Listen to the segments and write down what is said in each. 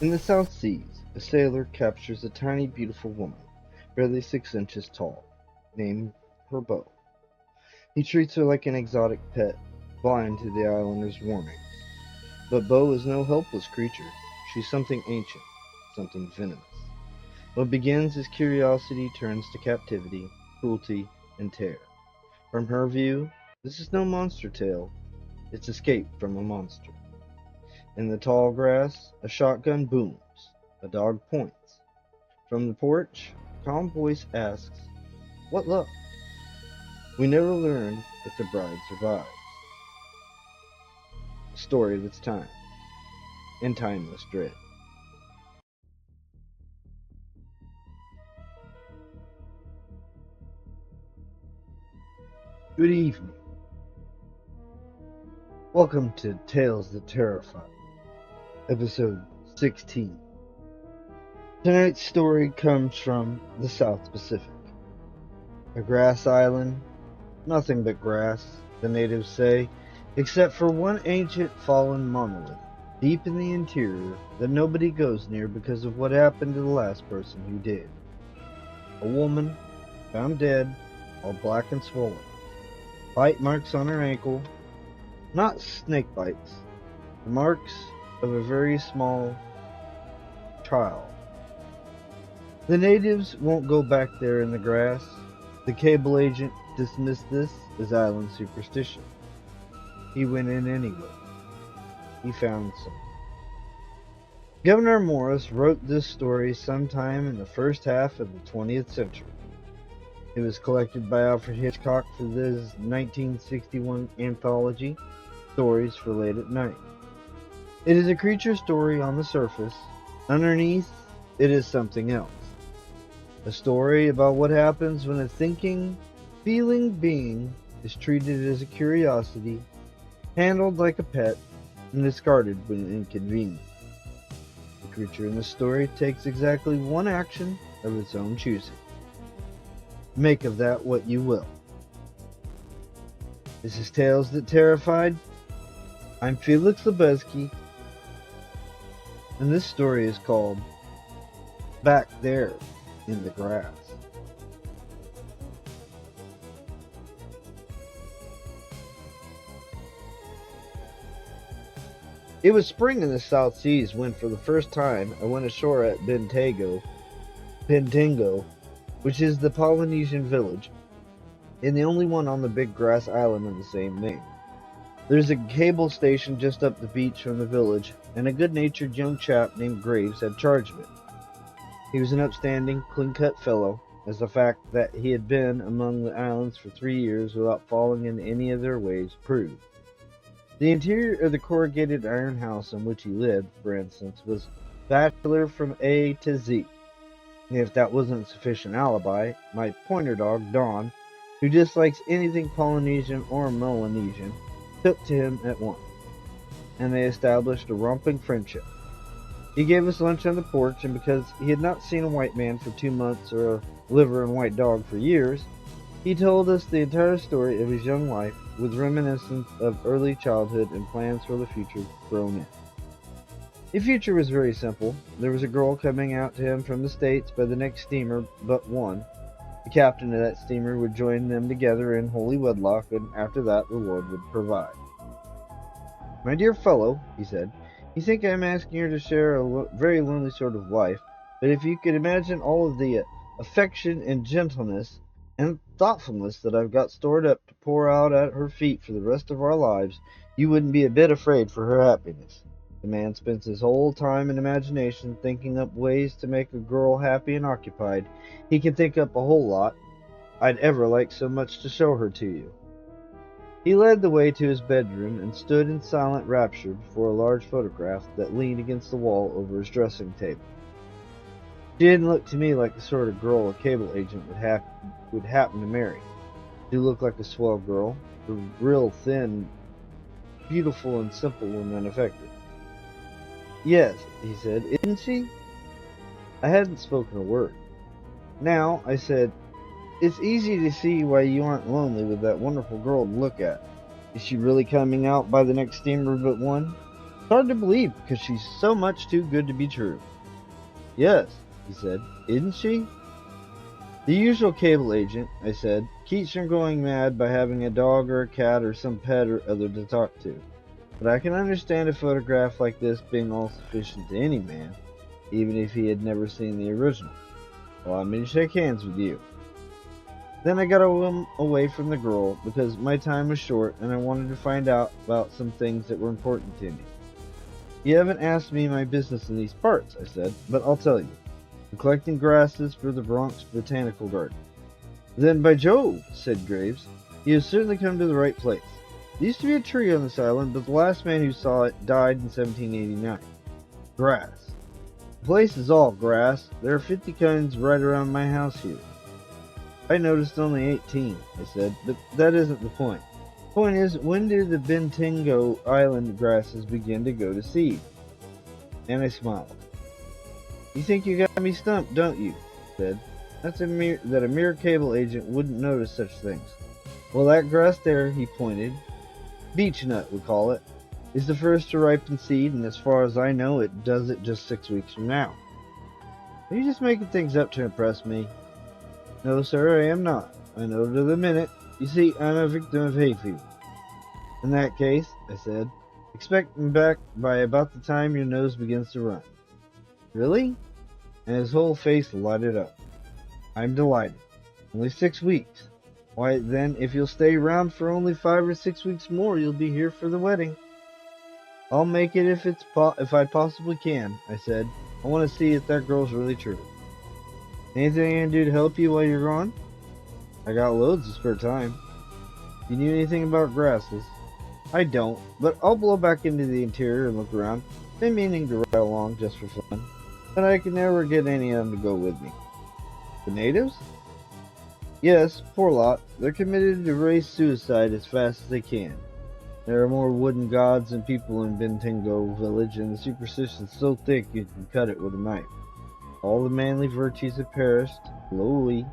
In the South Seas, a sailor captures a tiny, beautiful woman, barely 6 inches tall, named her Beau. He treats her like an exotic pet, blind to the islander's warnings. But Beau is no helpless creature. She's something ancient, something venomous. What begins as curiosity turns to captivity, cruelty, and terror. From her view, this is no monster tale. It's escape from a monster. In the tall grass, a shotgun booms. A dog points. From the porch, a calm voice asks, "What luck?" We never learn if the bride survives. A story of its time, and timeless dread. Good evening. Welcome to Tales That Terrify, episode 16. Tonight's story comes from the South Pacific. A grass island, nothing but grass, the natives say, except for one ancient fallen monolith, deep in the interior, that nobody goes near because of what happened to the last person who did. A woman, found dead, all black and swollen. Bite marks on her ankle, not snake bites, the marks of a very small child. The natives won't go back there in the grass. The cable agent dismissed this as island superstition. He went in anyway. He found something. Gouverneur Morris wrote this story sometime in the first half of the 20th century. It was collected by Alfred Hitchcock for his 1961 anthology, Stories for Late at Night. It is a creature story on the surface. Underneath, it is something else. A story about what happens when a thinking, feeling being is treated as a curiosity, handled like a pet, and discarded when inconvenient. The creature in the story takes exactly one action of its own choosing. Make of that what you will. This is Tales That Terrified. I'm Felix Lebeski, and this story is called Back There in the Grass. It was spring in the South Seas when, for the first time, I went ashore at Bentingo, which is the Polynesian village, and the only one on the big grass island of the same name. There's a cable station just up the beach from the village, and a good-natured young chap named Graves had charge of it. He was an upstanding, clean-cut fellow, as the fact that he had been among the islands for 3 years without falling into any of their ways proved. The interior of the corrugated iron house in which he lived, for instance, was bachelor from A to Z. If that wasn't a sufficient alibi, my pointer dog, Dawn, who dislikes anything Polynesian or Melanesian, took to him at once, and they established a romping friendship. He gave us lunch on the porch, and because he had not seen a white man for 2 months or a liver and white dog for years, he told us the entire story of his young life, with reminiscence of early childhood and plans for the future thrown in. The future was very simple. There was a girl coming out to him from the States by the next steamer but one. The captain of that steamer would join them together in holy wedlock, and after that the Lord would provide. "My dear fellow," he said, "you think I'm asking you to share a very lonely sort of life, but if you could imagine all of the affection and gentleness and thoughtfulness that I've got stored up to pour out at her feet for the rest of our lives, you wouldn't be a bit afraid for her happiness. The man spends his whole time in imagination thinking up ways to make a girl happy and occupied. He can think up a whole lot. I'd ever like so much to show her to you." He led the way to his bedroom and stood in silent rapture before a large photograph that leaned against the wall over his dressing table. She didn't look to me like the sort of girl a cable agent would happen to marry. She looked like a swell girl, real thin, beautiful and simple and unaffected. "Yes," he said, "isn't she?" I hadn't spoken a word. "Now," I said, "it's easy to see why you aren't lonely with that wonderful girl to look at. Is she really coming out by the next steamer but one?" hard to believe because she's so much too good to be true. Yes, he said. Isn't she? The usual cable agent, I said, keeps from going mad by having a dog or a cat or some pet or other to talk to. But I can understand a photograph like this being all sufficient to any man, even if he had never seen the original. Allow me to shake hands with you. Then I got away from the girl because my time was short and I wanted to find out about some things that were important to me. You haven't asked me my business in these parts, I said, but I'll tell you. I'm collecting grasses for the Bronx Botanical Garden. Then, by Jove, said Graves, you have certainly come to the right place. There used to be a tree on this island, but the last man who saw it died in 1789. Grass. The place is all grass. There are 50 kinds right around my house here. I noticed only 18, I said, but that isn't the point. The point is, when do the Bentingo Island grasses begin to go to seed? And I smiled. You think you got me stumped, don't you? I said. That's a mere cable agent wouldn't notice such things. Well, that grass there, he pointed, beech nut we call it, is the first to ripen seed, and as far as I know, it does it just 6 weeks from now. Are you just making things up to impress me? No, sir, I am not. I know to the minute. You see, I'm a victim of hay fever. In that case, I said, expect me back by about the time your nose begins to run. Really? And his whole face lighted up. I'm delighted. Only 6 weeks. Why, then, if you'll stay around for only 5 or 6 weeks more, you'll be here for the wedding. I'll make it if I possibly can, I said. I want to see if that girl's really true. Anything I can do to help you while you're gone? I got loads of spare time. You knew anything about grasses? I don't, but I'll blow back into the interior and look around. Been meaning to ride along just for fun, but I can never get any of them to go with me. The natives? Yes, poor lot. They're committed to race suicide as fast as they can. There are more wooden gods than people in Bentingo village, and the superstition's so thick you can cut it with a knife. All the manly virtues have perished, slowly.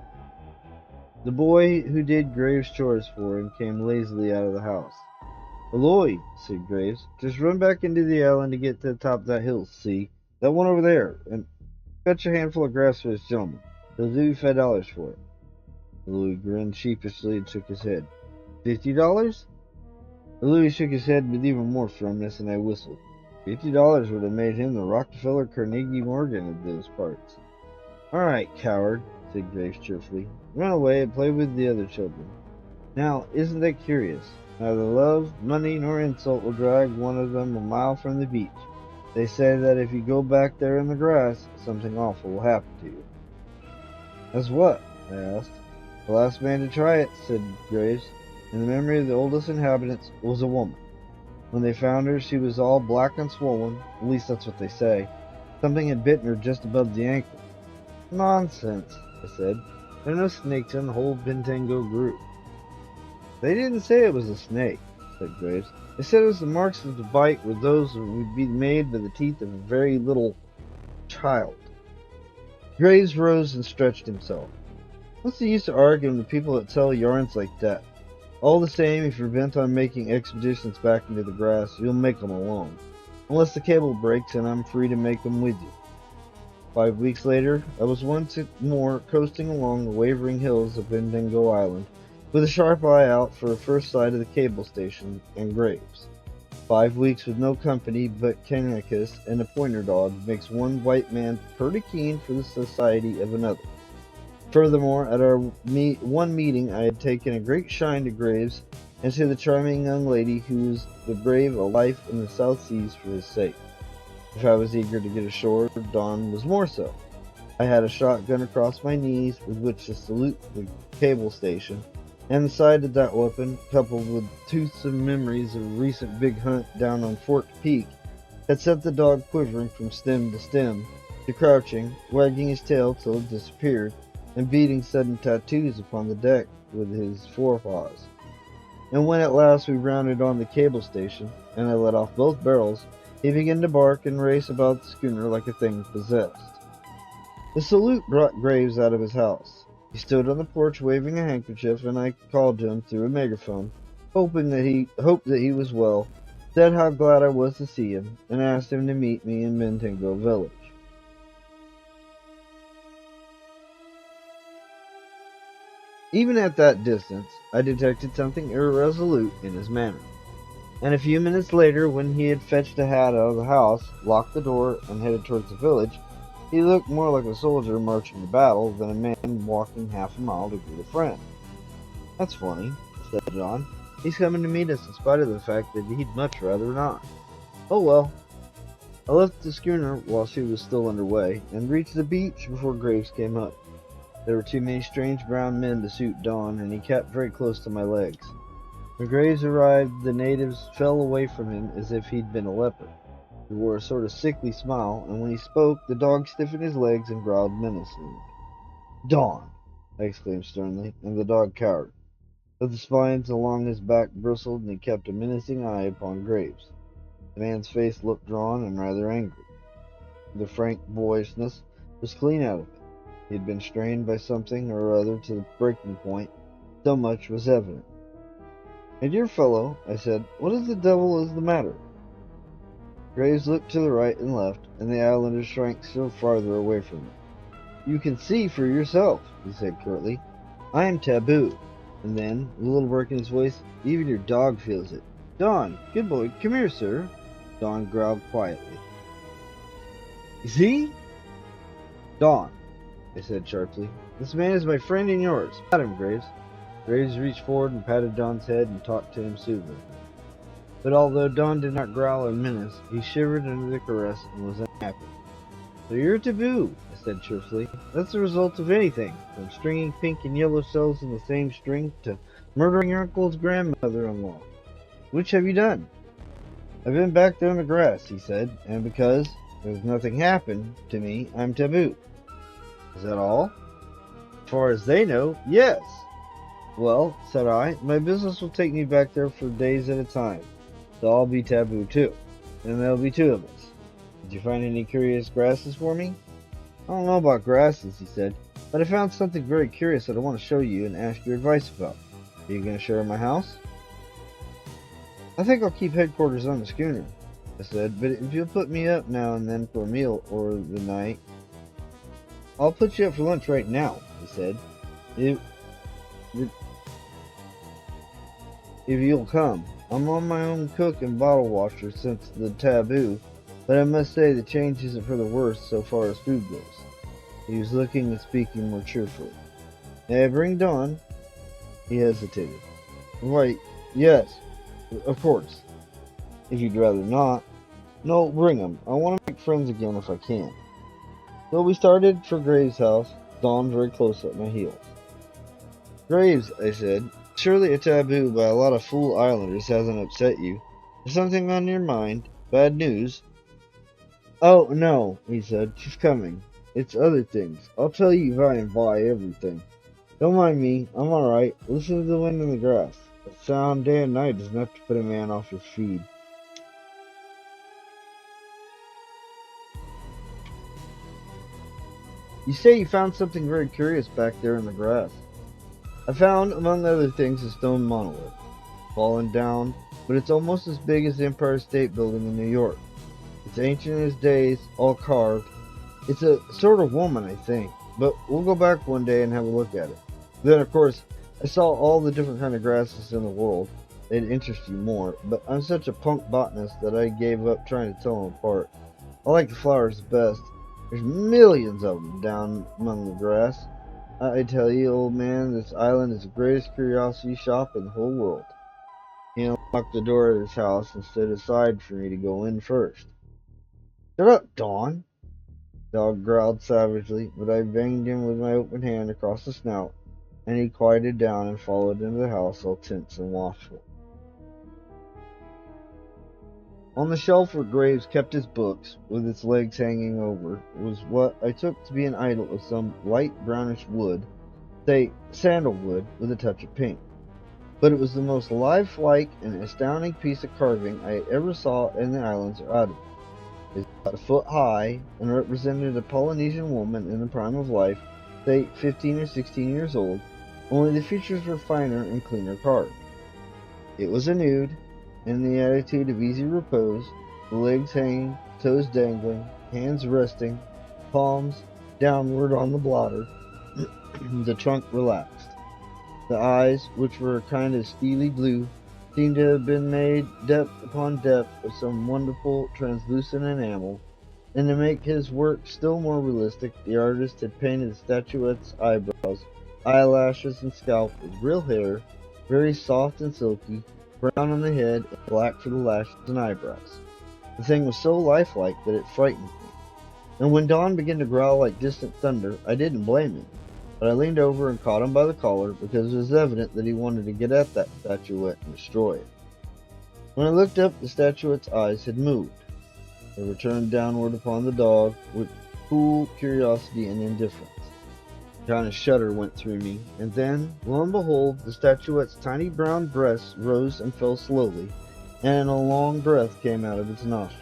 The boy who did Graves' chores for him came lazily out of the house. Aloy, said Graves, just run back into the island to get to the top of that hill, see? That one over there, and fetch a handful of grass for this gentleman. He'll do you $5 for it. Louis grinned sheepishly and shook his head. $50? Louis shook his head with even more firmness, and I whistled. $50 would have made him the Rockefeller Carnegie Morgan of those parts. All right, coward, said Graves cheerfully. Run away and play with the other children. Now, isn't that curious? Neither love, money, nor insult will drag one of them a mile from the beach. They say that if you go back there in the grass, something awful will happen to you. As what? I asked. The last man to try it, said Graves, in the memory of the oldest inhabitants, was a woman. When they found her, she was all black and swollen, at least that's what they say. Something had bitten her just above the ankle. Nonsense, I said. There are no snakes in the whole Bentingo group. They didn't say it was a snake, said Graves. They said it was the marks of the bite were those that would be made by the teeth of a very little child. Graves rose and stretched himself. What's the use of arguing with people that tell yarns like that? All the same, if you're bent on making expeditions back into the grass, you'll make them alone. Unless the cable breaks and I'm free to make them with you. 5 weeks later, I was once more coasting along the wavering hills of Bentingo Island, with a sharp eye out for a first sight of the cable station and Graves. 5 weeks with no company but Kanakis and a pointer dog makes one white man pretty keen for the society of another. Furthermore, at our one meeting, I had taken a great shine to Graves and to the charming young lady who was to brave a life in the South Seas for his sake. If I was eager to get ashore, Dawn was more so. I had a shotgun across my knees with which to salute the cable station, and the sight of that weapon, coupled with toothsome memories of a recent big hunt down on Forked Peak, had set the dog quivering from stem to crouching, wagging his tail till it disappeared, and beating sudden tattoos upon the deck with his forepaws. And when at last we rounded on the cable station, and I let off both barrels, he began to bark and race about the schooner like a thing possessed. The salute brought Graves out of his house. He stood on the porch waving a handkerchief, and I called to him through a megaphone, hoped that he was well, said how glad I was to see him, and asked him to meet me in Mintingo village. Even at that distance, I detected something irresolute in his manner, and a few minutes later, when he had fetched a hat out of the house, locked the door, and headed towards the village, he looked more like a soldier marching to battle than a man walking half a mile to greet a friend. "That's funny," said John. "He's coming to meet us in spite of the fact that he'd much rather not. Oh well." I left the schooner while she was still underway, and reached the beach before Graves came up. There were too many strange brown men to suit Don, and he kept very close to my legs. When Graves arrived, the natives fell away from him as if he'd been a leper. He wore a sort of sickly smile, and when he spoke, the dog stiffened his legs and growled menacingly. "Don!" I exclaimed sternly, and the dog cowered. But the spines along his back bristled, and he kept a menacing eye upon Graves. The man's face looked drawn and rather angry. The frank boyishness was clean out of it. He had been strained by something or other to the breaking point. So much was evident. "My dear fellow," I said, "what the devil is the matter?" Graves looked to the right and left, and the islander shrank still farther away from him. "You can see for yourself," he said curtly. "I am taboo." And then, with a little work in his voice, "Even your dog feels it. Don, good boy, come here, sir." Don growled quietly. "You see?" "Don," I said sharply, "this man is my friend and yours. Pat him, Graves." Graves reached forward and patted Don's head and talked to him soothingly. But although Don did not growl or menace, he shivered under the caress and was unhappy. "So you're taboo," I said cheerfully. "That's the result of anything, from stringing pink and yellow cells in the same string to murdering your uncle's grandmother-in-law. Which have you done?" "I've been back there in the grass," he said, "and because there's nothing happened to me, I'm taboo." "Is that all?" "As far as they know, yes." "Well," said I, "my business will take me back there for days at a time, so I'll be taboo too. And there'll be two of us. Did you find any curious grasses for me?" "I don't know about grasses," he said, "but I found something very curious that I want to show you and ask your advice about. Are you going to share my house?" "I think I'll keep headquarters on the schooner," I said, "but if you'll put me up now and then for a meal or the night—" "I'll put you up for lunch right now," he said. If you'll come. I'm on my own cook and bottle washer since the taboo, but I must say the change isn't for the worse so far as food goes." He was looking and speaking more cheerfully. "May I bring Don?" He hesitated. "Why, yes, of course. If you'd rather not—" "No, bring him. I want to make friends again if I can." So we started for Graves' house, Don very close at my heels. "Graves," I said, "surely a taboo by a lot of fool islanders hasn't upset you. Is something on your mind? Bad news?" "Oh, no," he said. "She's coming. It's other things. I'll tell you by and by everything. Don't mind me. I'm all right. Listen to the wind in the grass. A sound day and night is enough to put a man off his feed." "You say you found something very curious back there in the grass." "I found, among other things, a stone monolith. Fallen down, but it's almost as big as the Empire State Building in New York. It's ancient as days, all carved. It's a sort of woman, I think, but we'll go back one day and have a look at it. Then, of course, I saw all the different kind of grasses in the world. They'd interest you more, but I'm such a punk botanist that I gave up trying to tell them apart. I like the flowers best. There's millions of them down among the grass. I tell you, old man, this island is the greatest curiosity shop in the whole world." He unlocked the door of his house and stood aside for me to go in first. "Shut up, Don!" The dog growled savagely, but I banged him with my open hand across the snout, and he quieted down and followed into the house all tense and watchful. On the shelf where Graves kept his books, with its legs hanging over, was what I took to be an idol of some light brownish wood, say sandalwood with a touch of pink. But it was the most lifelike and astounding piece of carving I ever saw in the islands or out of it. It was about a foot high and represented a Polynesian woman in the prime of life, say 15 or 16 years old, only the features were finer and cleaner carved. It was a nude, in the attitude of easy repose, the legs hanging, toes dangling, hands resting, palms downward on the blotter, the trunk relaxed. The eyes, which were a kind of steely blue, seemed to have been made depth upon depth of some wonderful translucent enamel, and to make his work still more realistic, the artist had painted the statuette's eyebrows, eyelashes, and scalp with real hair, very soft and silky, brown on the head and black for the lashes and eyebrows. The thing was so lifelike that it frightened me. And when Don began to growl like distant thunder, I didn't blame him, but I leaned over and caught him by the collar because it was evident that he wanted to get at that statuette and destroy it. When I looked up, the statuette's eyes had moved. They were turned downward upon the dog with cool curiosity and indifference. A kind of shudder went through me, and then, lo and behold, the statuette's tiny brown breast rose and fell slowly, and a long breath came out of its nostril.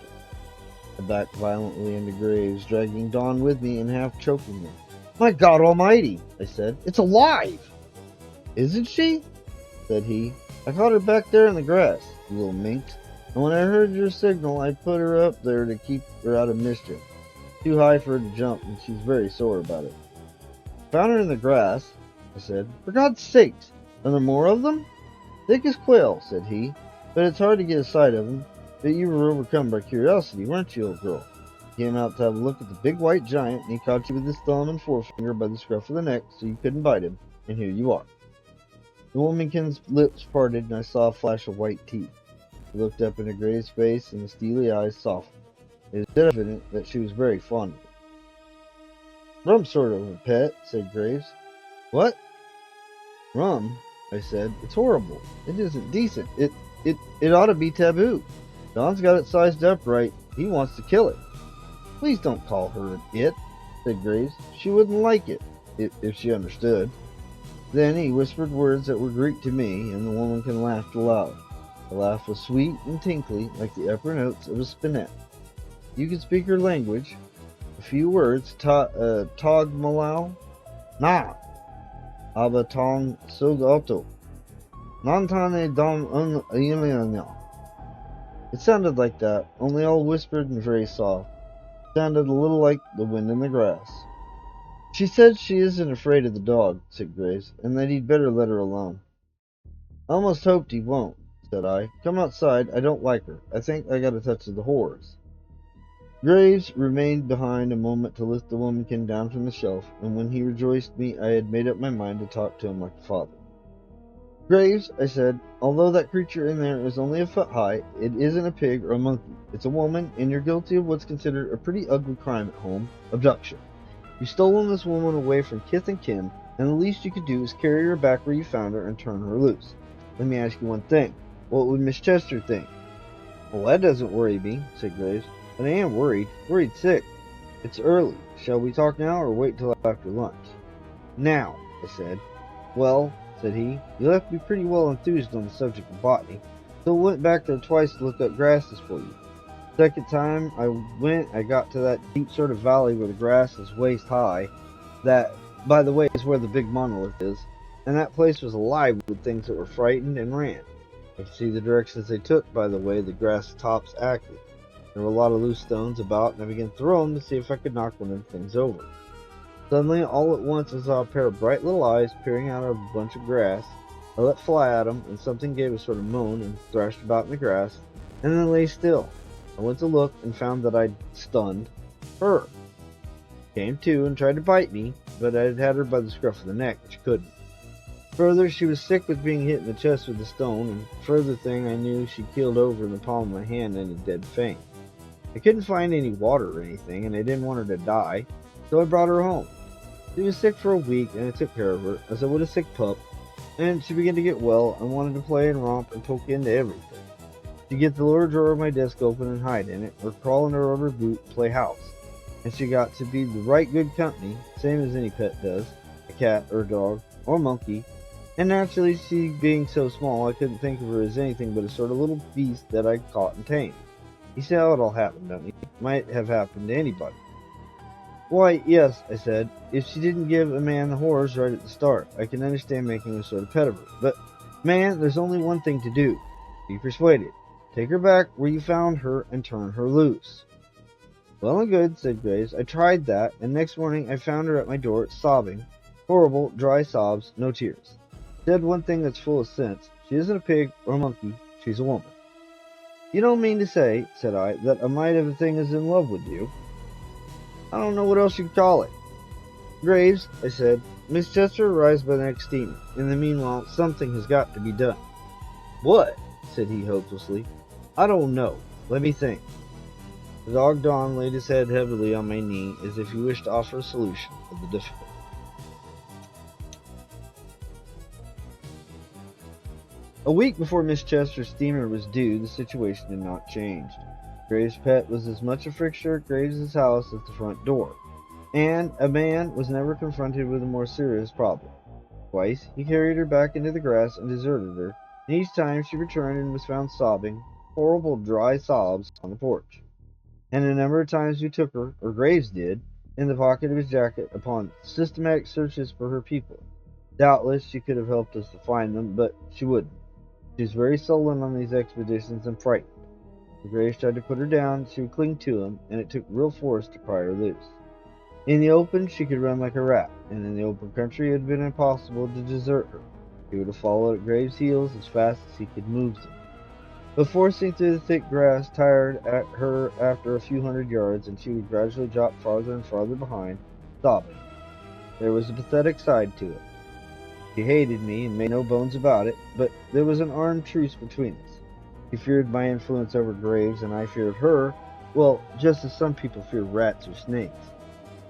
I backed violently into Graves, dragging Dawn with me and half choking me. "My God Almighty!" I said. "It's alive!" "Isn't she?" said he. "I caught her back there in the grass, you little minx, and when I heard your signal, I put her up there to keep her out of mischief. Too high for her to jump, and she's very sore about it." "Found her in the grass," I said. "For God's sakes, are there more of them?" "Thick as quail," said he, "but it's hard to get a sight of them. But you were overcome by curiosity, weren't you, old girl? You came out to have a look at the big white giant, and he caught you with his thumb and forefinger by the scruff of the neck, so you couldn't bite him, and here you are." The womankin's lips parted, and I saw a flash of white teeth. She looked up into Gray's face, and the steely eyes softened. It was evident that she was very fond of him. "Rum sort of a pet," said Graves. "What?" "Rum," I said. "It's horrible. It isn't decent. It ought to be taboo. Don's got it sized up right. He wants to kill it." "Please don't call her an it," said Graves. "She wouldn't like it, if she understood." Then he whispered words that were Greek to me, and the womankin laughed aloud. The laugh was sweet and tinkly, like the upper notes of a spinet. "You can speak her language. A few words. Tog Malau? Na! Aber tong sogato. Nantane dom un. It sounded like that, only all whispered and very soft. It sounded a little like the wind in the grass. "She said she isn't afraid of the dog," said Graves, "and that he'd better let her alone." "I almost hoped he won't," said I. "Come outside. I don't like her. I think I got a touch of the horrors." Graves remained behind a moment to lift the womankin down from the shelf, and when he rejoiced me, I had made up my mind to talk to him like a father. "Graves," I said, "although that creature in there is only a foot high, it isn't a pig or a monkey. It's a woman, and you're guilty of what's considered a pretty ugly crime at home, abduction. You've stolen this woman away from kith and kin, and the least you could do is carry her back where you found her and turn her loose. Let me ask you one thing. What would Miss Chester think?" "Well, that doesn't worry me," said Graves. "But I am worried sick. It's early. Shall we talk now or wait till after lunch?" "Now," I said. "Well," said he, "you left me pretty well enthused on the subject of botany, so I went back there twice to look up grasses for you. Second time I went, I got to that deep sort of valley where the grass is waist high. That, by the way, is where the big monolith is, and that place was alive with things that were frightened and ran. I could see the directions they took by the way the grass tops acted. There were a lot of loose stones about, and I began to throw them to see if I could knock one of the things over. Suddenly, all at once, I saw a pair of bright little eyes peering out of a bunch of grass. I let fly at them, and something gave a sort of moan and thrashed about in the grass, and then lay still. I went to look and found that I'd stunned her. She came to and tried to bite me, but I had her by the scruff of the neck, and she couldn't. Further, she was sick with being hit in the chest with a stone, and further thing I knew, she keeled over in the palm of my hand in a dead faint. I couldn't find any water or anything, and I didn't want her to die, so I brought her home. She was sick for a week, and I took care of her, as I would a sick pup, and she began to get well, and wanted to play and romp and poke into everything. She'd get the lower drawer of my desk open and hide in it, or crawl in her rubber boot and play house. And she got to be the right good company, same as any pet does, a cat or a dog or monkey. And naturally, she being so small, I couldn't think of her as anything but a sort of little beast that I'd caught and tamed. You see how it all happened, don't you? Might have happened to anybody. "Why, yes," I said, "if she didn't give a man the horrors right at the start, I can understand making a sort of pet of her. But, man, there's only one thing to do. Be persuaded. Take her back where you found her and turn her loose. Well and good, said Graves. I tried that, and next morning I found her at my door, sobbing. Horrible, dry sobs, no tears. She said one thing that's full of sense. She isn't a pig or a monkey, she's a woman. You don't mean to say, said I, that a mite of a thing is in love with you? I don't know what else you'd call it. Graves, I said, Miss Chester arrives by the next steamer. In the meanwhile, something has got to be done. What? Said he hopelessly. I don't know. Let me think. The dog Don laid his head heavily on my knee as if he wished to offer a solution of the difficulty. A week before Miss Chester's steamer was due, the situation had not changed. Graves' pet was as much a fixture at Graves' house as the front door, and a man was never confronted with a more serious problem. Twice he carried her back into the grass and deserted her, and each time she returned and was found sobbing, horrible dry sobs, on the porch. And a number of times we took her, or Graves did, in the pocket of his jacket upon systematic searches for her people. Doubtless she could have helped us to find them, but she wouldn't. She was very sullen on these expeditions and frightened. If Graves tried to put her down, she would cling to him, and it took real force to pry her loose. In the open, she could run like a rat, and in the open country it had been impossible to desert her. He would have followed at Graves' heels as fast as he could move them. But forcing through the thick grass tired at her after a few hundred yards, and she would gradually drop farther and farther behind, sobbing. There was a pathetic side to it. She hated me and made no bones about it, but there was an armed truce between us. She feared my influence over Graves, and I feared her, well, just as some people fear rats or snakes.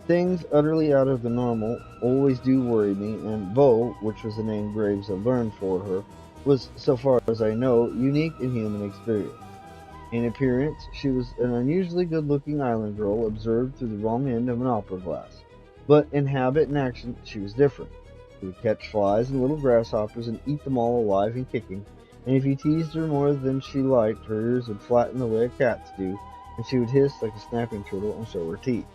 Things utterly out of the normal always do worry me, and Beau, which was the name Graves had learned for her, was, so far as I know, unique in human experience. In appearance, she was an unusually good-looking island girl observed through the wrong end of an opera glass. But in habit and action, she was different. She would catch flies and little grasshoppers and eat them all alive and kicking, and if you teased her more than she liked, her ears would flatten the way cats do, and she would hiss like a snapping turtle and show her teeth.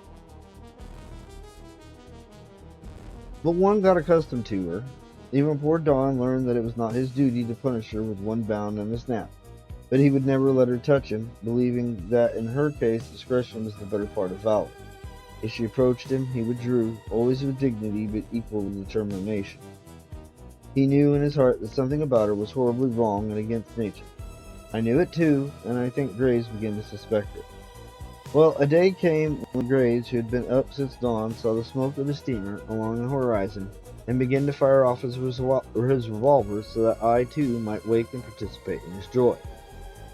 But one got accustomed to her. Even poor Don learned that it was not his duty to punish her with one bound and a snap. But he would never let her touch him, believing that in her case discretion was the better part of valor. If she approached him, he withdrew, always with dignity but equal with determination. He knew in his heart that something about her was horribly wrong and against nature. I knew it too, and I think Graves began to suspect it. Well, a day came when Graves, who had been up since dawn, saw the smoke of the steamer along the horizon, and began to fire off his revolver so that I too might wake and participate in his joy.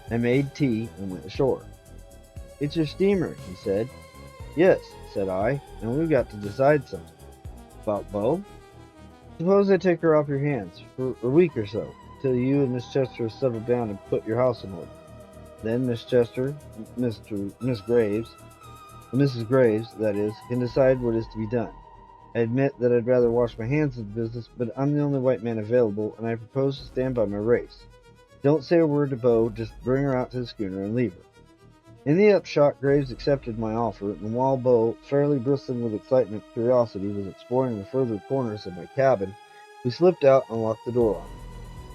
I made tea and went ashore. It's your steamer, he said. Yes, said I, and we've got to decide something. About Beau? Suppose I take her off your hands for a week or so, till you and Miss Chester settle down and put your house in order. Then Miss Chester, Mrs. Graves, that is, can decide what is to be done. I admit that I'd rather wash my hands of the business, but I'm the only white man available, and I propose to stand by my race. Don't say a word to Beau, just bring her out to the schooner and leave her. In the upshot, Graves accepted my offer, and while Beau, fairly bristling with excitement and curiosity, was exploring the further corners of my cabin, we slipped out and locked the door on her.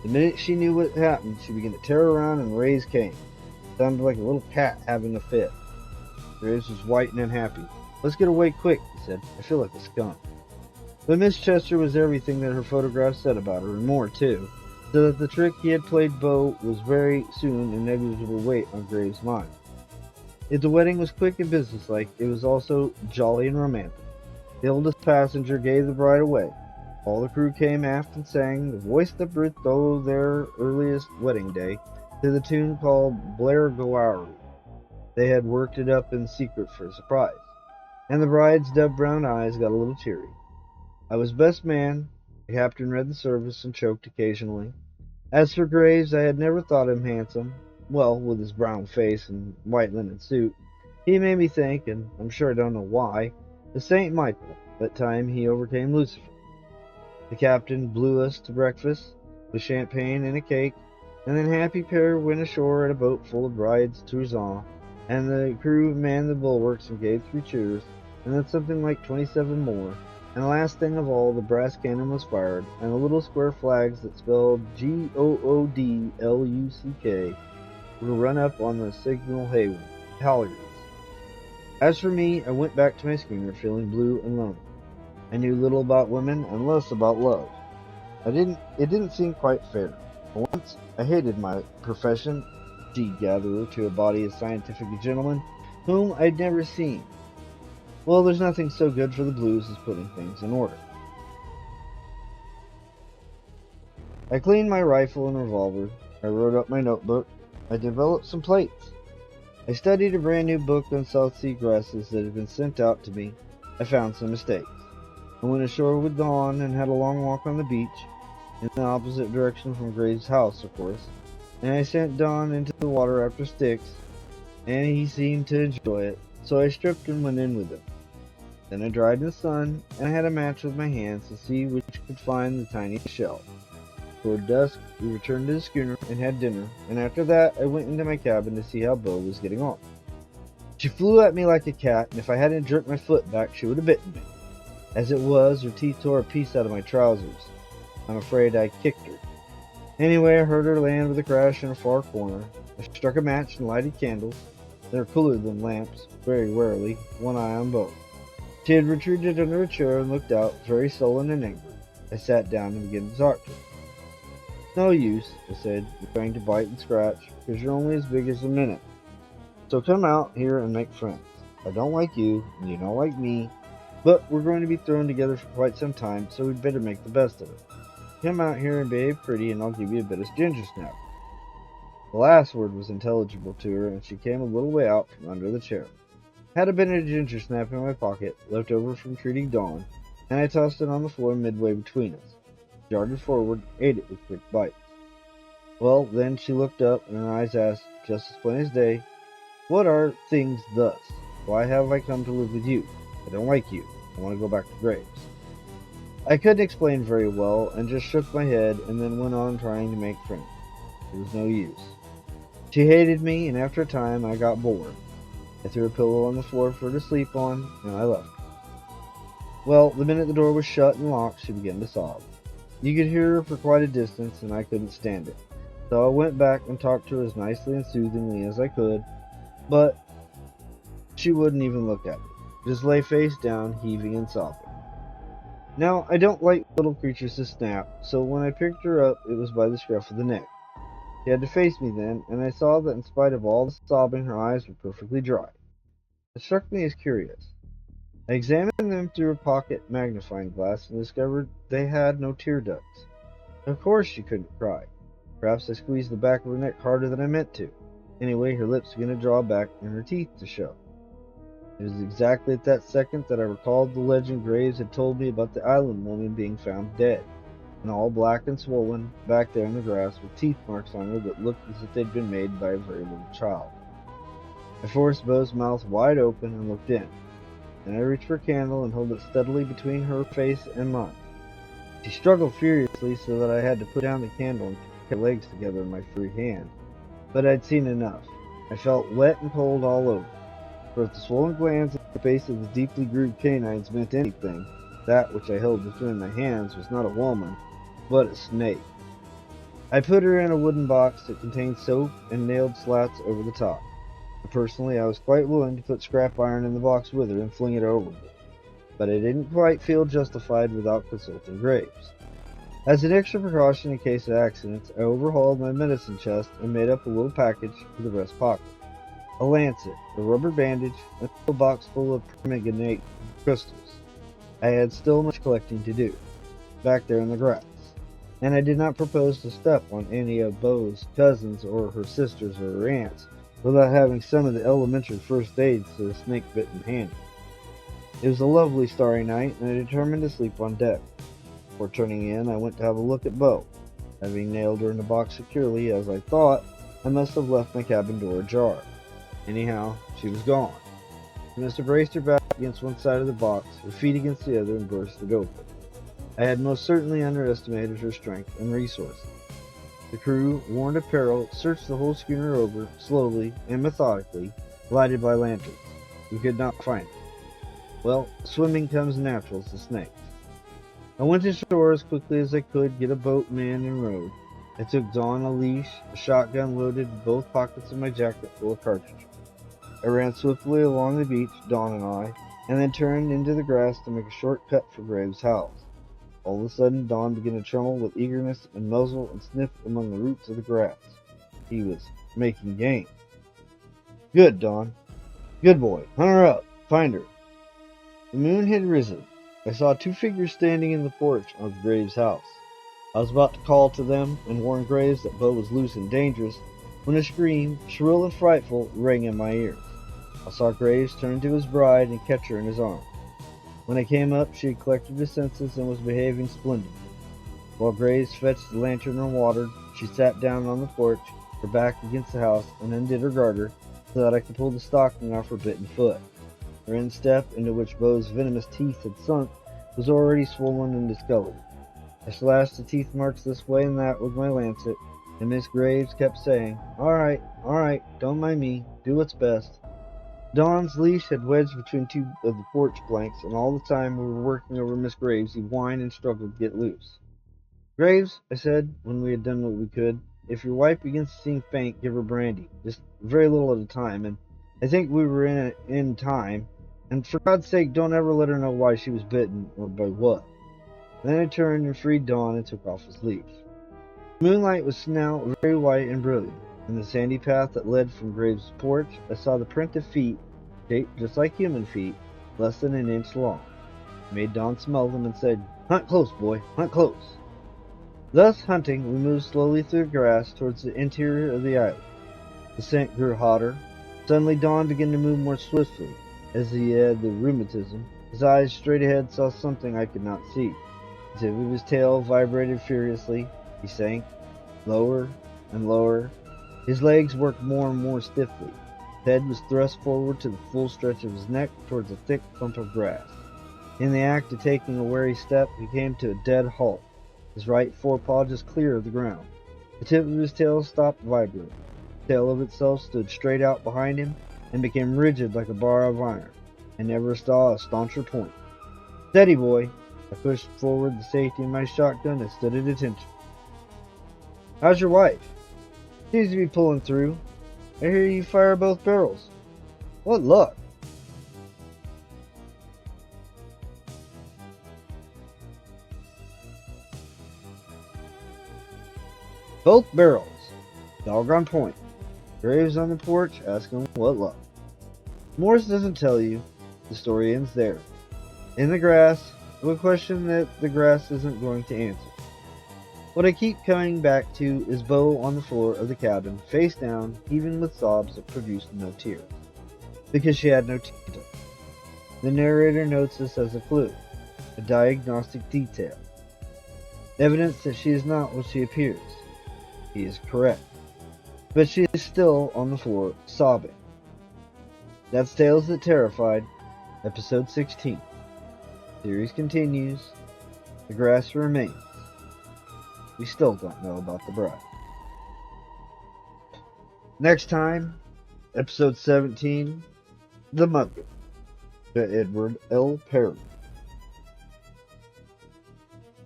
The minute she knew what had happened, she began to tear around and raise Cain. It sounded like a little cat having a fit. Graves was white and unhappy. Let's get away quick, he said. I feel like a skunk. But Miss Chester was everything that her photograph said about her, and more too, so that the trick he had played Beau was very soon a negligible weight on Graves' mind. If the wedding was quick and businesslike, it was also jolly and romantic. The oldest passenger gave the bride away. All the crew came aft and sang the Voice de Brito, their earliest wedding day, to the tune called Blair Gowaru. They had worked it up in secret for a surprise, and the bride's dove-brown eyes got a little teary. I was best man. The captain read the service and choked occasionally. As for Graves, I had never thought him handsome. Well, with his brown face and white linen suit, he made me think, and I'm sure I don't know why, of St. Michael, that time he overcame Lucifer. The captain blew us to breakfast, with champagne and a cake, and then happy pair went ashore in a boat full of brides Toussaint, and the crew manned the bulwarks and gave 3 cheers, and then something like 27 more, and last thing of all, the brass cannon was fired, and the little square flags that spelled Goodluck were run up on the signal halyards. As for me, I went back to my schooner feeling blue and lonely. I knew little about women and less about love. It didn't seem quite fair. For once, I hated my profession, seed gatherer to a body of scientific gentlemen whom I'd never seen. Well, there's nothing so good for the blues as putting things in order. I cleaned my rifle and revolver. I wrote up my notebook. I developed some plates. I studied a brand new book on South Sea grasses that had been sent out to me. I found some mistakes. I went ashore with Dawn and had a long walk on the beach, in the opposite direction from Graves' house, of course. And I sent Dawn into the water after sticks, and he seemed to enjoy it, so I stripped and went in with him. Then I dried in the sun, and I had a match with my hands to see which could find the tiniest shell. Toward dusk, we returned to the schooner and had dinner, and after that I went into my cabin to see how Bo was getting on. She flew at me like a cat, and if I hadn't jerked my foot back, she would have bitten me. As it was, her teeth tore a piece out of my trousers. I'm afraid I kicked her. Anyway, I heard her land with a crash in a far corner. I struck a match and lighted candles. They're cooler than lamps, very warily, one eye on both. She had retreated under a chair and looked out, very sullen and angry. I sat down and began to talk to her. No use, I said. You're going to bite and scratch, because you're only as big as a minute. So come out here and make friends. I don't like you, and you don't like me, but we're going to be thrown together for quite some time, so we'd better make the best of it. Come out here and behave pretty, and I'll give you a bit of ginger snap. The last word was intelligible to her, and she came a little way out from under the chair. Had a bit of ginger snap in my pocket, left over from treating Dawn, and I tossed it on the floor midway between us. She darted forward, ate it with quick bites. Well, then she looked up, and her eyes asked, just as plain as day, "What are things thus? Why have I come to live with you? I don't like you. I want to go back to Graves." I couldn't explain very well, and just shook my head, and then went on trying to make friends. It was no use. She hated me, and after a time I got bored. I threw a pillow on the floor for her to sleep on, and I left her. Well, the minute the door was shut and locked, she began to sob. You could hear her for quite a distance, and I couldn't stand it. So I went back and talked to her as nicely and soothingly as I could, but she wouldn't even look at me. Just lay face down, heaving and sobbing. Now, I don't like little creatures to snap, so when I picked her up, it was by the scruff of the neck. She had to face me then, and I saw that in spite of all the sobbing, her eyes were perfectly dry. It struck me as curious. I examined them through a pocket magnifying glass and discovered they had no tear ducts. Of course she couldn't cry. Perhaps I squeezed the back of her neck harder than I meant to. Anyway, her lips began to draw back and her teeth to show. It was exactly at that second that I recalled the legend Graves had told me about the island woman being found dead, and all black and swollen, back there in the grass, with teeth marks on her that looked as if they'd been made by a very little child. I forced Bo's mouth wide open and looked in. Then I reached for a candle and held it steadily between her face and mine. She struggled furiously so that I had to put down the candle and keep her legs together in my free hand. But I'd seen enough. I felt wet and cold all over. For if the swollen glands at the base of the deeply grooved canines meant anything, that which I held between my hands was not a woman, but a snake. I put her in a wooden box that contained soap and nailed slats over the top. Personally, I was quite willing to put scrap iron in the box with her and fling it overboard, but I didn't quite feel justified without consulting Graves. As an extra precaution in case of accidents, I overhauled my medicine chest and made up a little package for the breast pocket. A lancet, a rubber bandage, and a little box full of permanganate crystals. I had still much collecting to do, back there in the grass, and I did not propose to step on any of Bo's cousins or her sisters or her aunts without having some of the elementary first aids to the snake-bitten handy. It was a lovely starry night, and I determined to sleep on deck. Before turning in, I went to have a look at Bo. Having nailed her in the box securely, as I thought, I must have left my cabin door ajar. Anyhow, she was gone. She must have braced her back against one side of the box, her feet against the other, and burst it open. I had most certainly underestimated her strength and resources. The crew, warned of peril, searched the whole schooner over, slowly and methodically, lighted by lanterns. We could not find her. Well, swimming comes natural to snakes. I went ashore as quickly as I could, get a boat manned and rowed. I took Dawn a leash, a shotgun loaded in both pockets of my jacket full of cartridges. I ran swiftly along the beach, Dawn and I, and then turned into the grass to make a short cut for Graves' house. All of a sudden, Dawn began to tremble with eagerness and muzzle and sniff among the roots of the grass. He was making game. Good, Dawn. Good boy. Hunt her up. Find her. The moon had risen. I saw two figures standing in the porch of Graves' house. I was about to call to them and warn Graves that Bo was loose and dangerous when a scream, shrill and frightful, rang in my ears. I saw Graves turn to his bride and catch her in his arms. When I came up, she had collected her senses and was behaving splendidly. While Graves fetched the lantern and watered, she sat down on the porch, her back against the house, and undid her garter so that I could pull the stocking off her bitten foot. Her instep, into which Bo's venomous teeth had sunk, was already swollen and discolored. I slashed the teeth marks this way and that with my lancet, and Miss Graves kept saying, all right, don't mind me, do what's best." Dawn's leash had wedged between two of the porch planks, and all the time we were working over Miss Graves, he whined and struggled to get loose. "Graves," I said, when we had done what we could, "if your wife begins to seem faint, give her brandy, just very little at a time, and I think we were in time, and for God's sake, don't ever let her know why she was bitten, or by what." Then I turned and freed Dawn and took off his leash. The moonlight was now very white and brilliant. In the sandy path that led from Graves' porch, I saw the print of feet, shaped just like human feet, less than an inch long. I made Dawn smell them and said, "Hunt close, boy, hunt close." Thus hunting, we moved slowly through the grass towards the interior of the island. The scent grew hotter. Suddenly Dawn began to move more swiftly. As he had the rheumatism, his eyes straight ahead saw something I could not see. The tip of his tail vibrated furiously. He sank, lower and lower. His legs worked more and more stiffly. His head was thrust forward to the full stretch of his neck towards a thick clump of grass. In the act of taking a wary step, he came to a dead halt, his right forepaw just clear of the ground. The tip of his tail stopped vibrating. The tail of itself stood straight out behind him and became rigid like a bar of iron. I never saw a stauncher point. "Steady, boy." I pushed forward the safety of my shotgun and stood at attention. "How's your wife?" "Seems to be pulling through. I hear you fire both barrels. What luck." "Both barrels. Doggone point." Graves on the porch asking what luck. Morse doesn't tell you. The story ends there. In the grass, a question that the grass isn't going to answer. What I keep coming back to is Bo on the floor of the cabin, face down, heaving with sobs that produced no tears. Because she had no teeth. The narrator notes this as a clue, a diagnostic detail. Evidence that she is not what she appears. He is correct. But she is still on the floor, sobbing. That's Tales That Terrified, episode 16. Series continues. The grass remains. We still don't know about the bride. Next time, episode 17, The Mother, by Edward L. Perry.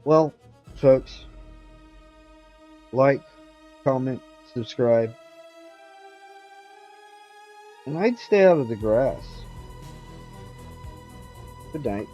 Well, folks, like, comment, subscribe, and I'd stay out of the grass. Good night.